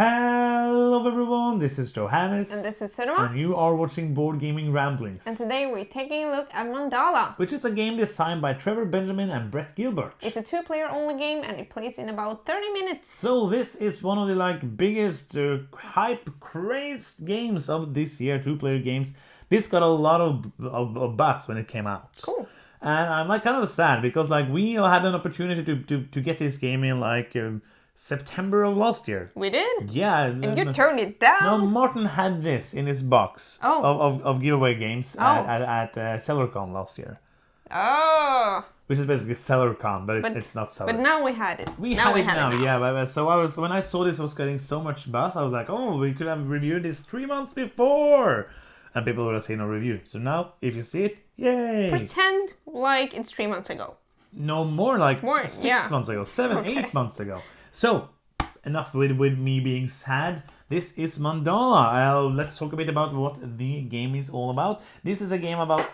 Hello everyone, this is Johannes. And this is Cinema. And you are watching Board Gaming Ramblings. And today we're taking a look at Mandala. Which is a game designed by Trevor Benjamin and Brett Gilbert. It's a 2-player only game and it plays in about 30 minutes. So this is one of the biggest hype-crazed games of this year, 2-player games. This got a lot of buzz when it came out. Cool. And I'm kind of sad because we had an opportunity to get this game in September of last year. We did? Yeah. And you turned it down? No, Martin had this in his box of giveaway games at SellerCon last year. Oh. Which is basically SellerCon, but it's not Seller. But now we had it. We have it now. Yeah. So when I saw this was getting so much buzz, I was like, oh, we could have reviewed this 3 months before. And people would have seen a review. So now, if you see it, yay! Pretend like it's 3 months ago. No, more 6 months ago. 8 months ago. So, enough with me being sad. This is Mandala. Let's talk a bit about what the game is all about. This is a game about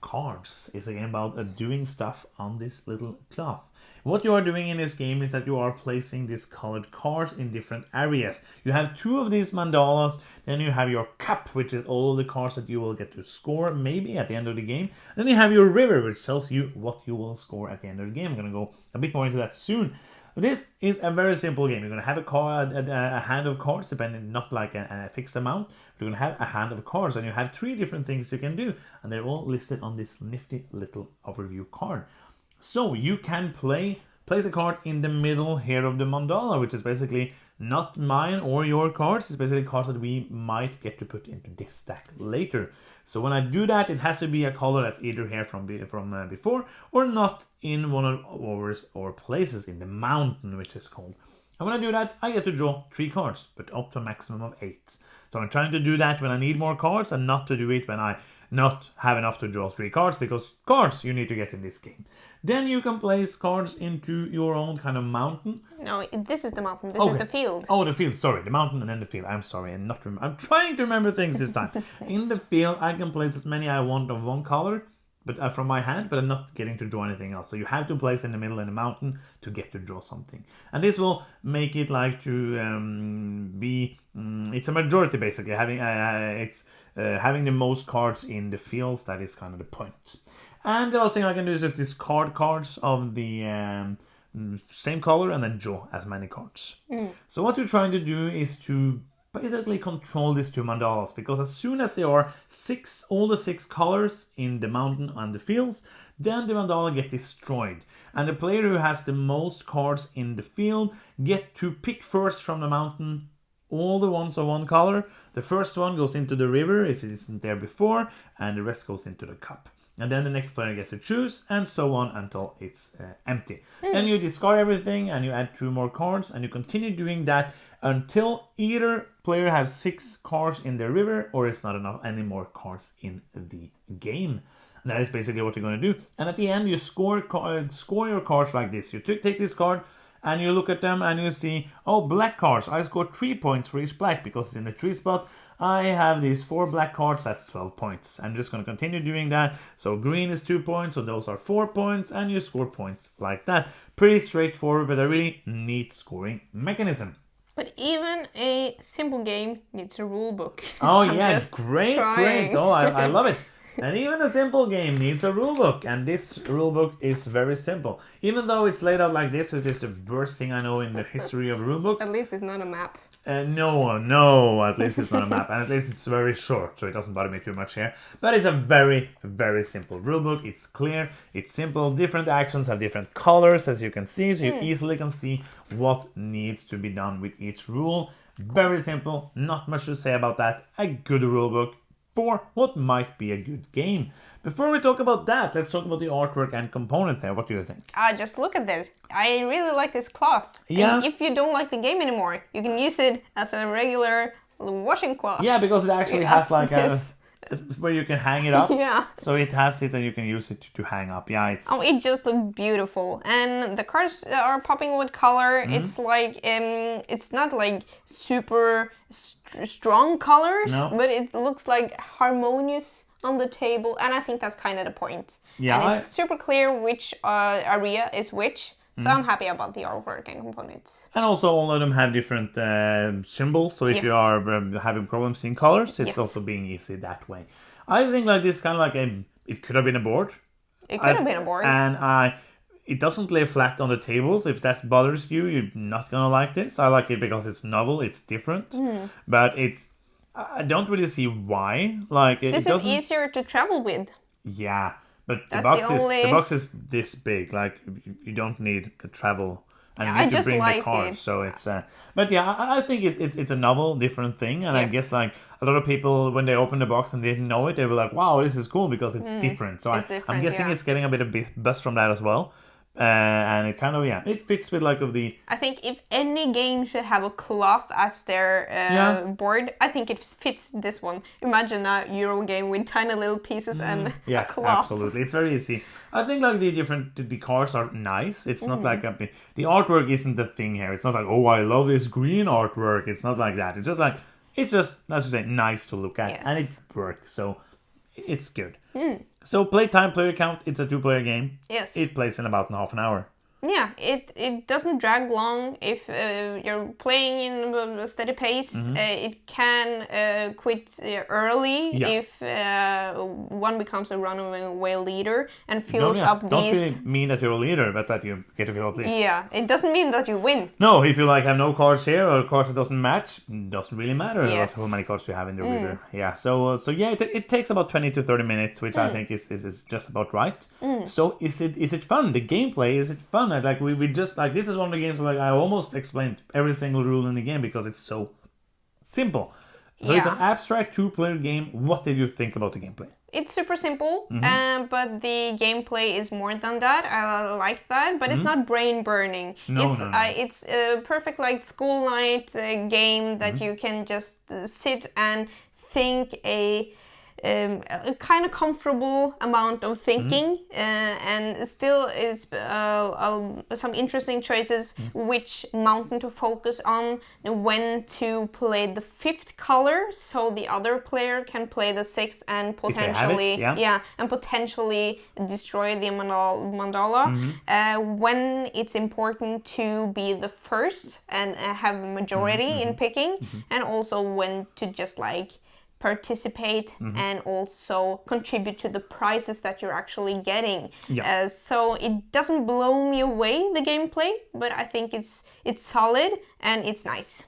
cards. It's a game about doing stuff on this little cloth. What you are doing in this game is that you are placing these colored cards in different areas. You have 2 of these mandalas, then you have your cup, which is all the cards that you will get to score, maybe at the end of the game. Then you have your river, which tells you what you will score at the end of the game. I'm going to go a bit more into that soon. This is a very simple game. You're going to have a hand of cards, depending, not like a fixed amount. You're going to have a hand of cards, and you have 3 different things you can do, and they're all listed on this nifty little overview card. So you can place a card in the middle here of the mandala, which is basically not mine or your cards. It's basically cards that we might get to put into this stack later. So when I do that, it has to be a color that's either here from before or not in one of ours or places in the mountain, which is called. And when I do that, I get to draw 3 cards, but up to a maximum of 8. So I'm trying to do that when I need more cards and not to do it when I not have enough to draw 3 cards, because cards you need to get in this game. Then you can place cards into your own kind of mountain. No, this is the mountain. This is the field. Oh, the field. Sorry, the mountain and then the field. I'm sorry, I'm trying to remember things this time. In the field, I can place as many I want of one color, but from my hand, but I'm not getting to draw anything else. So you have to place in the middle in the mountain to get to draw something. And this will make it it's a majority basically, having the most cards in the fields. That is kind of the point. And the last thing I can do is just discard cards of the same color and then draw as many cards. So what you're trying to do is to basically control these 2 mandalas, because as soon as there are all the 6 colors in the mountain and the fields, then the mandala get destroyed. And the player who has the most cards in the field get to pick first from the mountain all the ones of one color. The first one goes into the river if it isn't there before, and the rest goes into the cup. And then the next player gets to choose, and so on until it's empty. Then you discard everything, and you add 2 more cards, and you continue doing that until either player has 6 cards in their river, or it's not enough any more cards in the game. And that is basically what you're going to do. And at the end, you score your cards like this. You take this card, and you look at them and you see, oh, black cards. I scored 3 points for each black because it's in the 3 spot. I have these 4 black cards, that's 12 points. I'm just going to continue doing that. So green is 2 points, so those are 4 points, and you score points like that. Pretty straightforward, but a really neat scoring mechanism. But even a simple game needs a rule book. Oh yeah, great. Oh, I love it. And even a simple game needs a rulebook, and this rulebook is very simple. Even though it's laid out like this, which is the worst thing I know in the history of rulebooks. At least it's not a map. No, at least it's not a map, and at least it's very short, so it doesn't bother me too much here. But it's a very, very simple rulebook. It's clear, it's simple. Different actions have different colors, as you can see, so you easily can see what needs to be done with each rule. Very simple, not much to say about that. A good rulebook for what might be a good game. Before we talk about that, let's talk about the artwork and components there. What do you think? Just look at this. I really like this cloth. Yeah. And if you don't like the game anymore, you can use it as a regular washing cloth. Yeah, because it actually has where you can hang it up. Yeah. So it has it and you can use it to hang up. Yeah, it's... Oh, it just looks beautiful. And the cards are popping with color. It's like, it's not like super strong colors, but it looks like harmonious on the table. And I think that's kind of the point. Yeah. And it's super clear which area is which. So I'm happy about the artwork and components. And also all of them have different symbols. So if you are having problems seeing colors, it's also being easy that way. I think like this kind of like it could have been a board. It could have been a board. And it doesn't lay flat on the tables. If that bothers you, you're not gonna like this. I like it because it's novel, it's different, but I don't really see why. Like this is easier to travel with. Yeah, but the box is this big. Like you don't need to travel. And you need to bring the cars, so it's. But yeah, I think it's a novel, different thing, and I guess like a lot of people when they open the box and they didn't know it, they were like, "Wow, this is cool because it's different." So I'm guessing it's getting a bit of buzz from that as well. And it kind of it fits with like of the. I think if any game should have a cloth as their board, I think it fits this one. Imagine a Euro game with tiny little pieces and a cloth. Yes, absolutely. It's very easy. I think like the cards are nice. It's not like the artwork isn't the thing here. It's not like, oh, I love this green artwork. It's not like that. It's just like as you say, nice to look at, and it works. So it's good. So Playtime Player count, it's a 2-player game. Yes. It plays in about half an hour. Yeah, it doesn't drag long if you're playing in a steady pace. It can quit early if one becomes a runaway leader and fills up these. Don't really mean that you're a leader, but that you get to fill up these. Yeah, it doesn't mean that you win. No, if you like have no cards here or cards that doesn't match, doesn't really matter how many cards you have in the reader. Yeah, so yeah, it takes about 20 to 30 minutes, which I think is just about right. So is it fun? The gameplay, is it fun? Like we just like this is one of the games where like I almost explained every single rule in the game because it's so simple. So it's an abstract 2-player game. What did you think about the gameplay? It's super simple, but the gameplay is more than that. I like that, but it's not brain burning. It's a perfect like school night game that you can just sit and think a kind of comfortable amount of thinking, and still it's some interesting choices which mountain to focus on, when to play the 5th color so the other player can play the 6th and potentially potentially destroy the mandala, when it's important to be the first and have a majority in picking, and also when to just like participate and also contribute to the prizes that you're actually getting. So it doesn't blow me away, the gameplay, but I think it's solid and it's nice.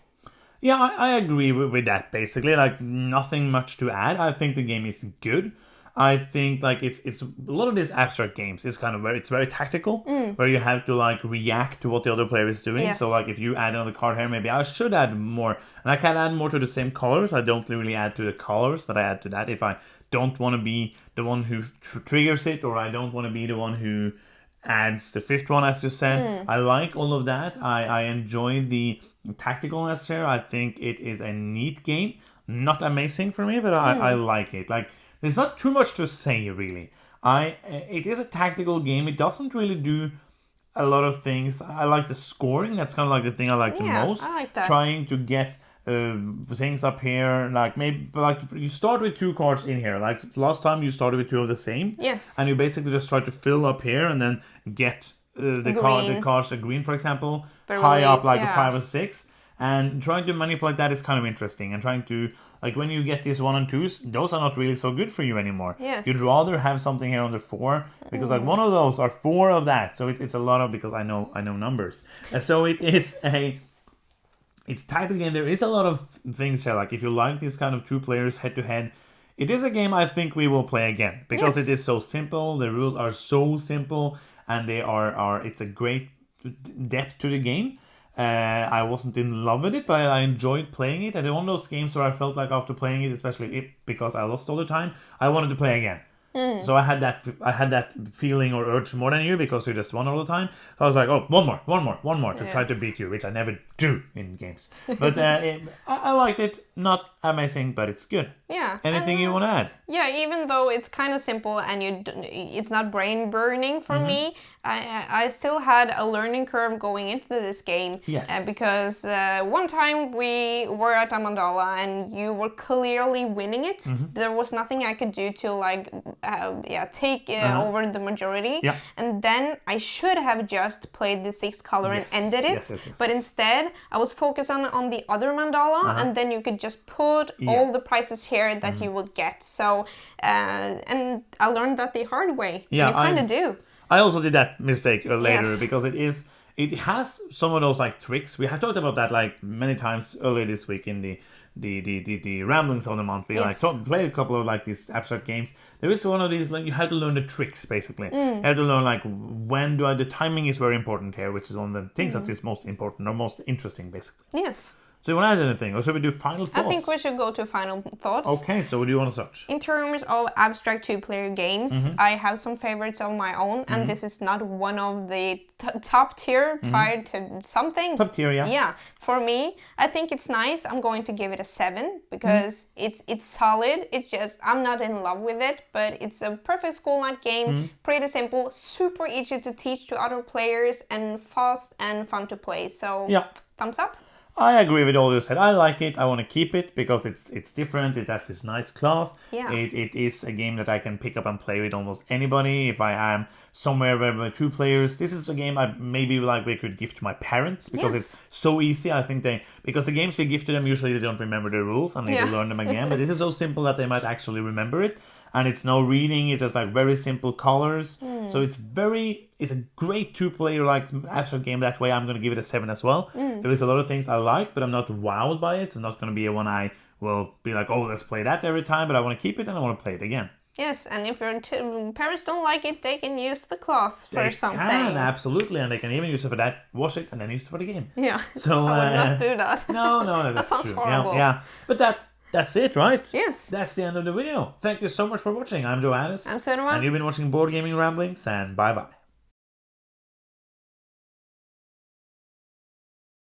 Yeah, I agree with that basically. Like nothing much to add. I think the game is good. I think like it's a lot of these abstract games is kind of it's very tactical, where you have to like react to what the other player is doing. So like if you add another card here, maybe I should add more, and I can add more to the same colors. I don't really add to the colors, but I add to that if I don't want to be the one who triggers it, or I don't want to be the one who adds the 5th one, as you said. I like all of that. I enjoy the tacticalness here. I think it is a neat game. Not amazing for me, but I like it. Like. There's not too much to say, really. It is a tactical game. It doesn't really do a lot of things. I like the scoring. That's kind of like the thing I like the most. I like that. Trying to get things up here. Like maybe like you start with 2 cards in here. Like last time you started with 2 of the same. Yes. And you basically just try to fill up here and then get the cards a green, for example, high up like a 5 or 6. And trying to manipulate that is kind of interesting. And trying to, like, when you get these 1 and 2s, those are not really so good for you anymore. Yes. You'd rather have something here on the 4, because like one of those are 4 of that. So it's a lot of, because I know numbers. So it's tactical game. There is a lot of things here. Like if you like these kind of 2 players head to head, it is a game I think we will play again, because it is so simple. The rules are so simple, and they are it's a great depth to the game. I wasn't in love with it, but I enjoyed playing it. And one of those games where I felt like after playing it, especially because I lost all the time, I wanted to play again. So I had that feeling or urge more than you, because you just won all the time. So I was like, oh, one more to try to beat you, which I never do in games. But I liked it. Not amazing, but it's good. Yeah. Anything you want to add? Yeah, even though it's kind of simple and it's not brain burning for me, I still had a learning curve going into this game. Yes. Because one time we were at a mandala and you were clearly winning it. There was nothing I could do to like take over the majority. Yeah. And then I should have just played the 6th color and ended it. But instead, I was focused on the other mandala, and then you could just put all the prices here that you would get. So, and I learned that the hard way. Yeah, you kind of do. I also did that mistake later because it has some of those like tricks. We have talked about that like many times earlier this week in the ramblings of the month. We play a couple of like these abstract games. There is one of these like you have to learn the tricks basically. You have to learn like when the timing is very important here, which is one of the things that is most important or most interesting basically. Yes. So you want to add anything, or should we do final thoughts? I think we should go to final thoughts. Okay, so what do you want to search? In terms of abstract 2-player games, I have some favorites of my own, and this is not one of the top tier, tied to something. Top tier, yeah. Yeah, for me, I think it's nice. I'm going to give it a 7 because it's solid. It's just, I'm not in love with it, but it's a perfect school night game. Pretty simple, super easy to teach to other players, and fast and fun to play. So, thumbs up. I agree with all you said. I like it. I want to keep it because it's different. It has this nice cloth. Yeah. It is a game that I can pick up and play with almost anybody. If I am somewhere where there are 2 players, this is a game I maybe like we could gift to my parents because it's so easy. I think because the games we give to them usually they don't remember the rules and they need to learn them again. But this is so simple that they might actually remember it. And it's no reading, it's just like very simple colors. So it's a great 2-player like abstract game that way. I'm going to give it a 7 as well. There is a lot of things I like, but I'm not wowed by it. It's not going to be a one I will be like, oh, let's play that every time, but I want to keep it and I want to play it again. Yes, and if your parents don't like it, they can use the cloth for something. They can, absolutely, and they can even use it for that, wash it, and then use it for the game. Yeah, so, I would not do that. No, that sounds true. horrible. Yeah, but that's it, right? Yes. That's the end of the video. Thank you so much for watching. I'm Johannes. I'm Sunema. And you've been watching Board Gaming Ramblings, and bye-bye.